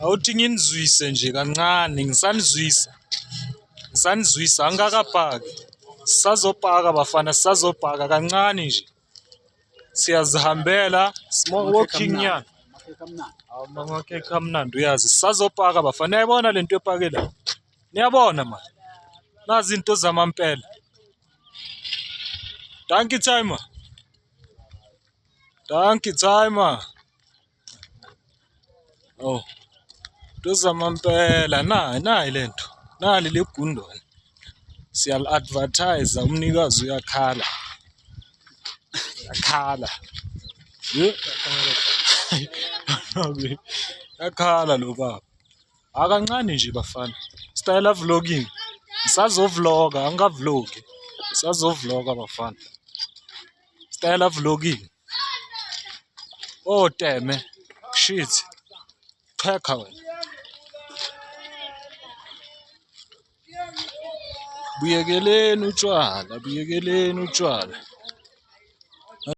Awuthi nginizwise nje kancane, ngisanizwisa angikakapaki. Sisazopaka bafana, sisazopaka kancane nje. Siyazihambela small walking nyana. Amakhekhe amnandi uyazi. Sisazopaka bafana. Niyayibona lento epake la? Niyabona manje? Nazi into zamampela. Dankie timer. Dankie timer. Oh. Into zamampela. Nayi lento. Nali legundwane. Siyali-advertise, umnikazi uyakhala. Yakhala. Yakhala lo baba. Akancane nje bafana. Style vlogging. Ngisazovloga, angikavlogi. Ngisazovloga bafana. Style vlogging. Oh teme. Shit. Qhekha wena. Buyekeleni utshwala, buyekeleni utshwala.